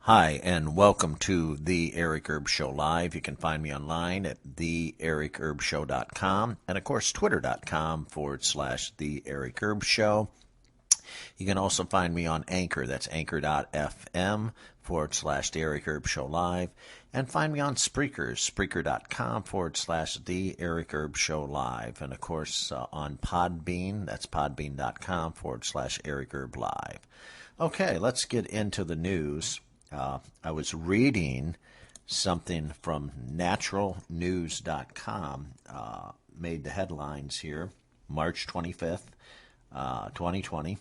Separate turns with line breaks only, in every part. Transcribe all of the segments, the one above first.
Hi, and welcome to the Eric Erb Show Live. You can find me online at theericerbshow.com and, of course, twitter.com/, The Eric Erb Show. You can also find me on Anchor. That's anchor.fm /, The Eric Erb Show Live. And find me on Spreaker, spreaker.com / The Eric Erb Show Live. And, of course, on Podbean. That's podbean.com / Eric Erb Live. Okay, let's get into the news. I was reading something from naturalnews.com, made the headlines here, March 25th, 2020.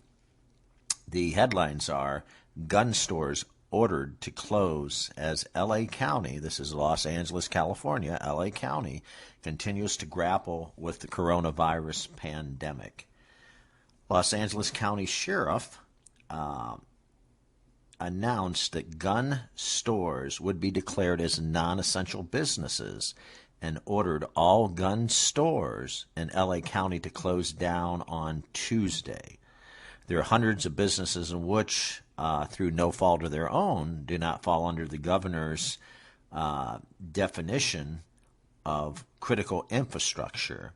The headlines are, gun stores ordered to close as L.A. County, this is Los Angeles, California, L.A. County, continues to grapple with the coronavirus pandemic. Los Angeles County Sheriff announced that gun stores would be declared as non-essential businesses and ordered all gun stores in L.A. County to close down on Tuesday. There are hundreds of businesses in which, through no fault of their own, do not fall under the governor's definition of critical infrastructure.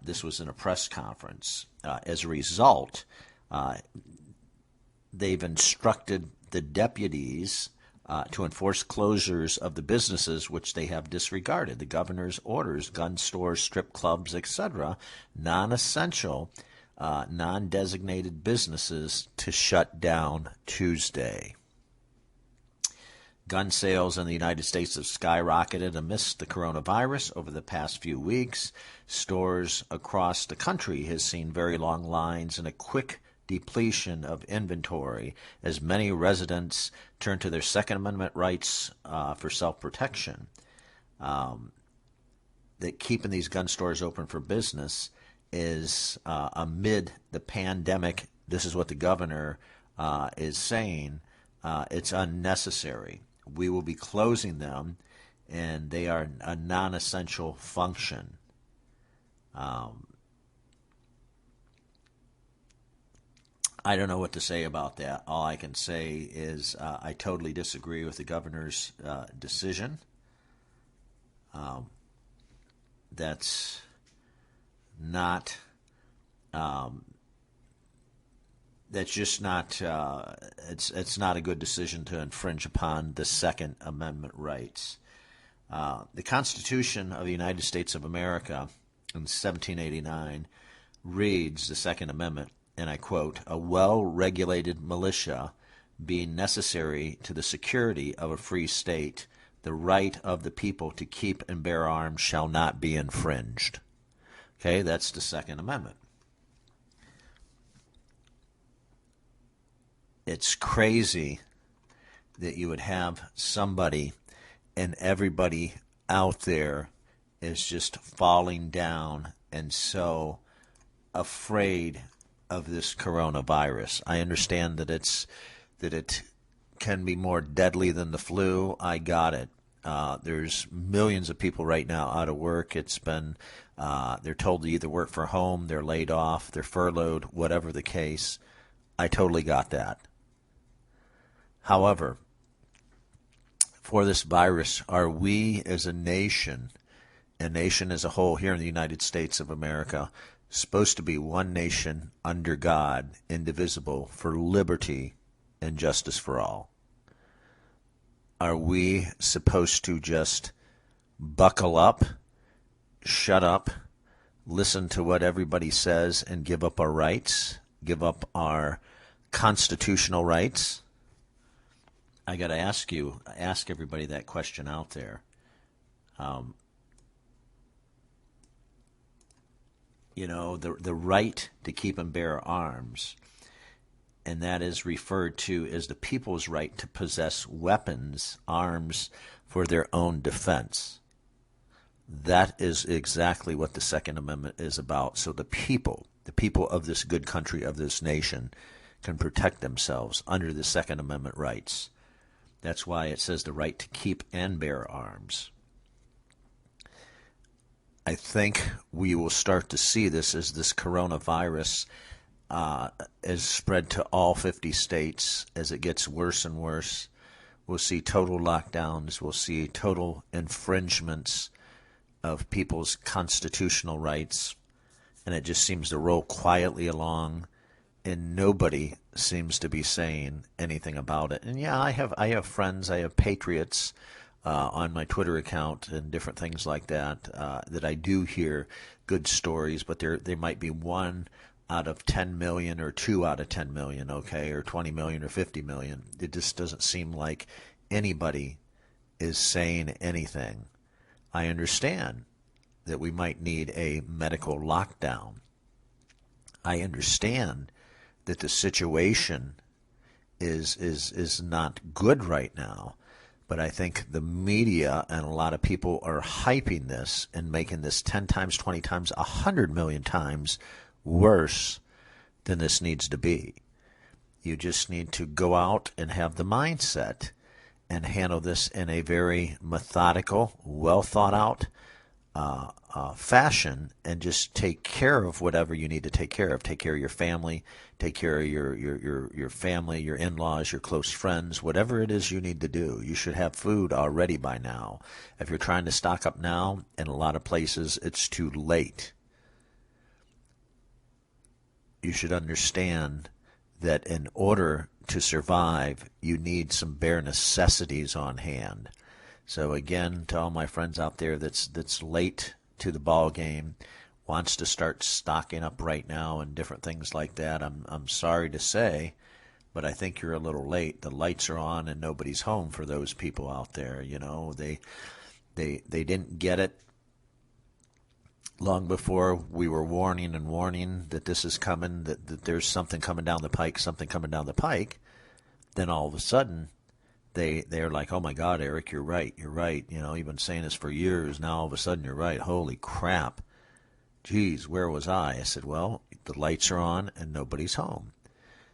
This was in a press conference. As a result, they've instructed the deputies to enforce closures of the businesses which they have disregarded. The governor's orders, gun stores, strip clubs, etc., non-essential, non-designated businesses to shut down Tuesday. Gun sales in the United States have skyrocketed amidst the coronavirus over the past few weeks. Stores across the country have seen very long lines and a quick depletion of inventory as many residents turn to their Second Amendment rights for self-protection. That keeping these gun stores open for business is amid the pandemic. This is what the governor is saying. It's unnecessary. We will be closing them, and they are a non-essential function. I don't know what to say about that. All I can say is I totally disagree with the governor's decision. That's not. That's just not. It's not a good decision to infringe upon the Second Amendment rights. The Constitution of the United States of America in 1789 reads the Second Amendment, and I quote, "A well-regulated militia being necessary to the security of a free state, the right of the people to keep and bear arms shall not be infringed." Okay, that's the Second Amendment. It's crazy that you would have somebody and everybody out there is just falling down and so afraid of this coronavirus. I understand that it can be more deadly than the flu. I got it. There's millions of people right now out of work. It's been they're told to either work from home, they're laid off, they're furloughed, whatever the case. I totally got that. However, for this virus, are we as a nation as a whole here in the United States of America, supposed to be one nation under God, indivisible, for liberty and justice for all? Are we supposed to just buckle up, shut up, listen to what everybody says, and give up our rights, give up our constitutional rights? I got to ask everybody that question out there. The right to keep and bear arms, and that is referred to as the people's right to possess weapons, arms, for their own defense. That is exactly what the Second Amendment is about. So the people of this good country, of this nation, can protect themselves under the Second Amendment rights. That's why it says the right to keep and bear arms. I think we will start to see this as this coronavirus is spread to all 50 states as it gets worse and worse. we'll see total lockdowns, we'll see total infringements of people's constitutional rights, and it just seems to roll quietly along, and nobody seems to be saying anything about it. And yeah, I have friends, I have patriots on my Twitter account and different things like that that I do hear good stories, but they might be 1 out of 10 million or 2 out of 10 million, okay, or 20 million or 50 million. It just doesn't seem like anybody is saying anything. I understand that we might need a medical lockdown. I understand that the situation is not good right now. But I think the media and a lot of people are hyping this and making this 10 times, 20 times, 100 million times worse than this needs to be. You just need to go out and have the mindset and handle this in a very methodical, well thought out fashion, and just take care of whatever you need to take care of. Take care of your family, take care of your family, your in-laws, your close friends, whatever it is you need to do. You should have food already by now. If you're trying to stock up now, in a lot of places, it's too late. You should understand that in order to survive, you need some bare necessities on hand. So again, to all my friends out there that's late to the ball game, wants to start stocking up right now and different things like that, I'm sorry to say, but I think you're a little late. The lights are on and nobody's home for those people out there. You know, they didn't get it long before we were warning and warning that this is coming, that there's something coming down the pike. Then all of a sudden, they're like, oh my God, Eric, you're right. You know, you've been saying this for years. Now all of a sudden you're right. Holy crap. Geez, where was I? I said, well, the lights are on and nobody's home.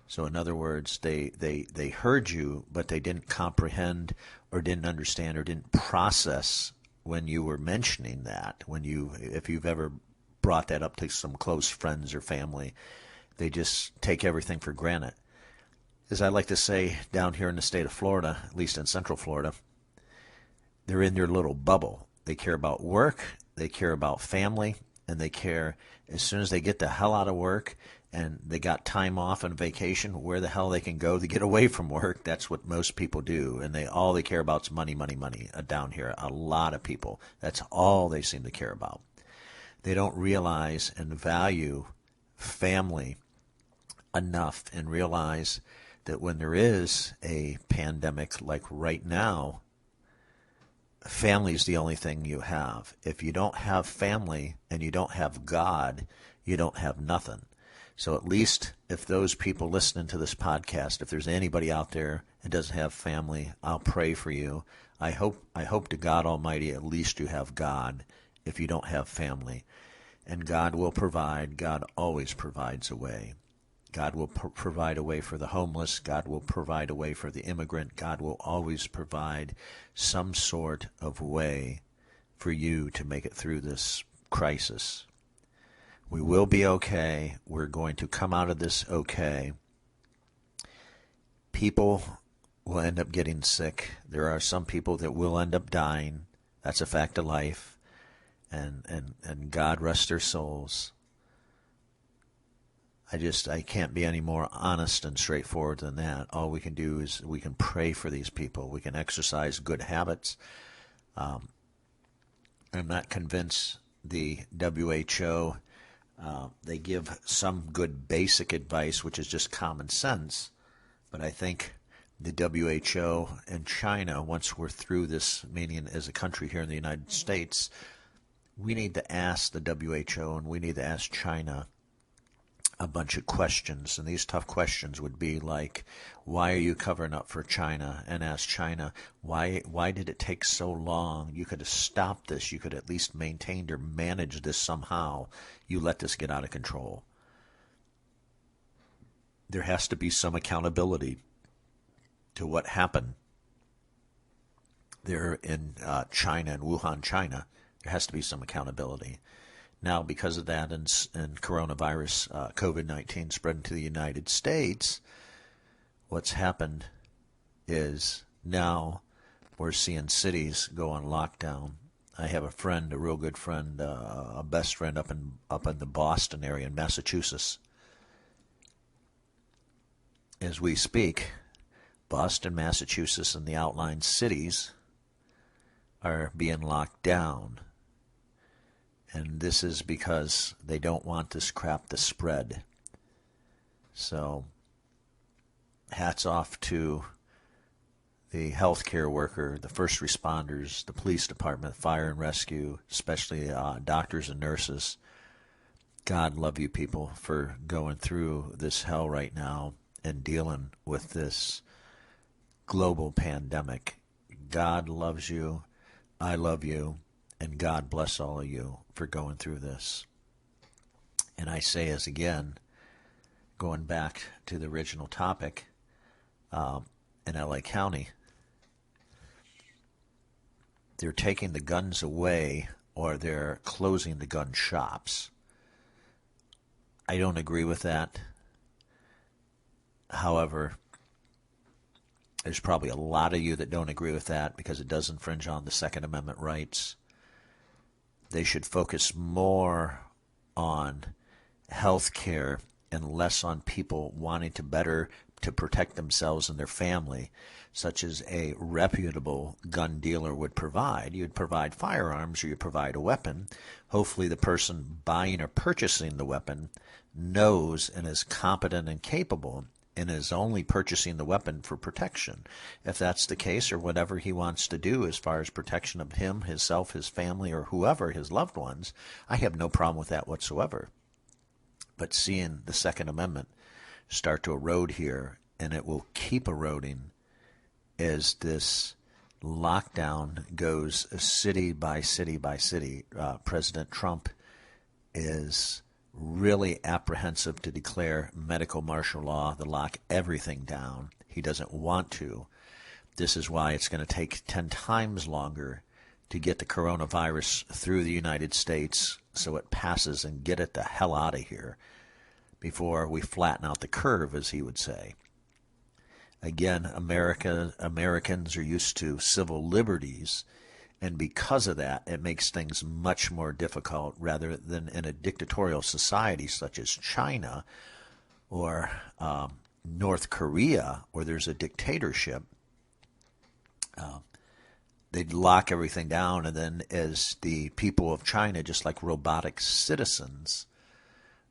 So in other words, they heard you, but they didn't comprehend or didn't understand or didn't process when you were mentioning that. If you've ever brought that up to some close friends or family, they just take everything for granted. As I like to say down here in the state of Florida, at least in Central Florida, they're in their little bubble. They care about work, they care about family, and they care as soon as they get the hell out of work and they got time off and vacation, where the hell they can go to get away from work. That's what most people do. And all they care about is money, down here. A lot of people, that's all they seem to care about. They don't realize and value family enough and realize that when there is a pandemic like right now, family is the only thing you have. If you don't have family and you don't have God, you don't have nothing. So at least if those people listening to this podcast, if there's anybody out there that doesn't have family, I'll pray for you. I hope to God Almighty at least you have God if you don't have family. And God will provide. God always provides a way. God will provide a way for the homeless. God will provide a way for the immigrant. God will always provide some sort of way for you to make it through this crisis. We will be okay. We're going to come out of this okay. People will end up getting sick. There are some people that will end up dying. That's a fact of life. And God rest their souls. I can't be any more honest and straightforward than that. All we can do is we can pray for these people. We can exercise good habits. I'm not convinced the WHO, they give some good basic advice, which is just common sense. But I think the WHO and China, once we're through this, meaning as a country here in the United States, we need to ask the WHO and we need to ask China a bunch of questions, and these tough questions would be like, why are you covering up for China? And ask China, why did it take so long? You could have stopped this. You could at least maintained or managed this somehow. You let this get out of control. There has to be some accountability to what happened there in China, in Wuhan, China. There has to be some accountability. Now, because of that and coronavirus, COVID-19 spreading to the United States, what's happened is Now we're seeing cities go on lockdown. I have a friend, a real good friend, a best friend up in the Boston area in Massachusetts. As we speak, Boston, Massachusetts, and the outlying cities are being locked down. And this is because they don't want this crap to spread. So, hats off to the healthcare worker, the first responders, the police department, fire and rescue, especially doctors and nurses. God love you people for going through this hell right now and dealing with this global pandemic. God loves you. I love you. And God bless all of you for going through this. And I say as again, going back to the original topic, in LA County, they're taking the guns away or they're closing the gun shops. I don't agree with that. However, there's probably a lot of you that don't agree with that because it does infringe on the Second Amendment rights. They should focus more on health care and less on people wanting to protect themselves and their family, such as a reputable gun dealer would provide. You'd provide firearms or you'd provide a weapon. Hopefully the person buying or purchasing the weapon knows and is competent and capable and is only purchasing the weapon for protection. If that's the case, or whatever he wants to do as far as protection of him, himself, his family, or whoever, his loved ones, I have no problem with that whatsoever. But seeing the Second Amendment start to erode here, and it will keep eroding as this lockdown goes city by city by city. President Trump is really apprehensive to declare medical martial law to lock everything down. He doesn't want to. This is why it's going to take 10 times longer to get the coronavirus through the United States so it passes and get it the hell out of here before we flatten out the curve, as he would say. Again, Americans are used to civil liberties, and because of that, it makes things much more difficult rather than in a dictatorial society such as China or North Korea, where there's a dictatorship. They'd lock everything down, and then as the people of China, just like robotic citizens,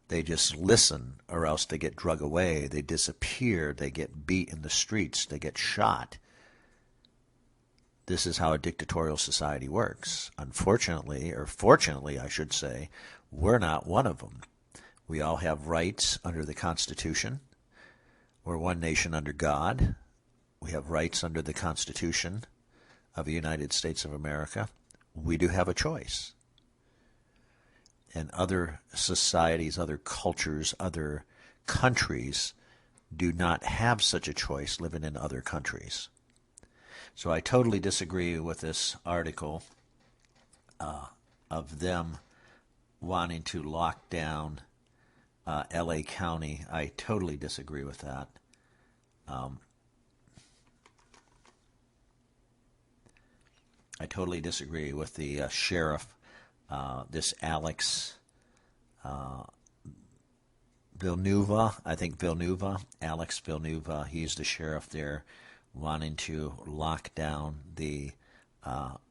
they just listen or else they get drug away, they disappear, they get beat in the streets, they get shot. This is how a dictatorial society works. Unfortunately, or fortunately, I should say, we're not one of them. We all have rights under the Constitution. We're one nation under God. We have rights under the Constitution of the United States of America. We do have a choice. And other societies, other cultures, other countries do not have such a choice living in other countries. So I totally disagree with this article of them wanting to lock down LA County. I totally disagree with that. I totally disagree with the sheriff, this Alex Villanueva, Alex Villanueva. He's the sheriff there, wanting to lock down the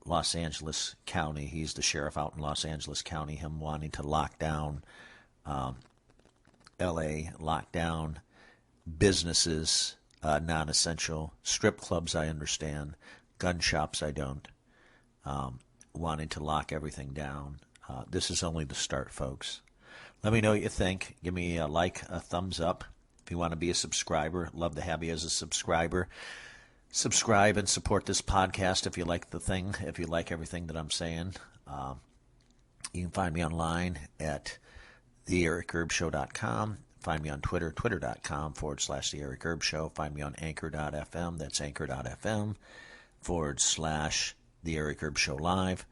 Los Angeles County. He's the sheriff out in Los Angeles County, him wanting to lock down L.A., lock down businesses, non-essential, strip clubs I understand, gun shops I don't, wanting to lock everything down. This is only the start, folks. Let me know what you think. Give me a like, a thumbs up. If you want to be a subscriber, love to have you as a subscriber. Subscribe and support this podcast if you like the thing, if you like everything that I'm saying. You can find me online at theericherbshow.com. Find me on Twitter, twitter.com/The Eric Herb Show. Find me on anchor.fm. That's anchor.fm/The Eric Herb Show Live.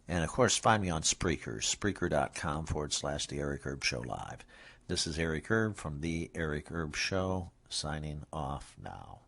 And, of course, find me on Spreaker, spreaker.com/The Eric Herb Show Live. This is Eric Herb from The Eric Herb Show, signing off now.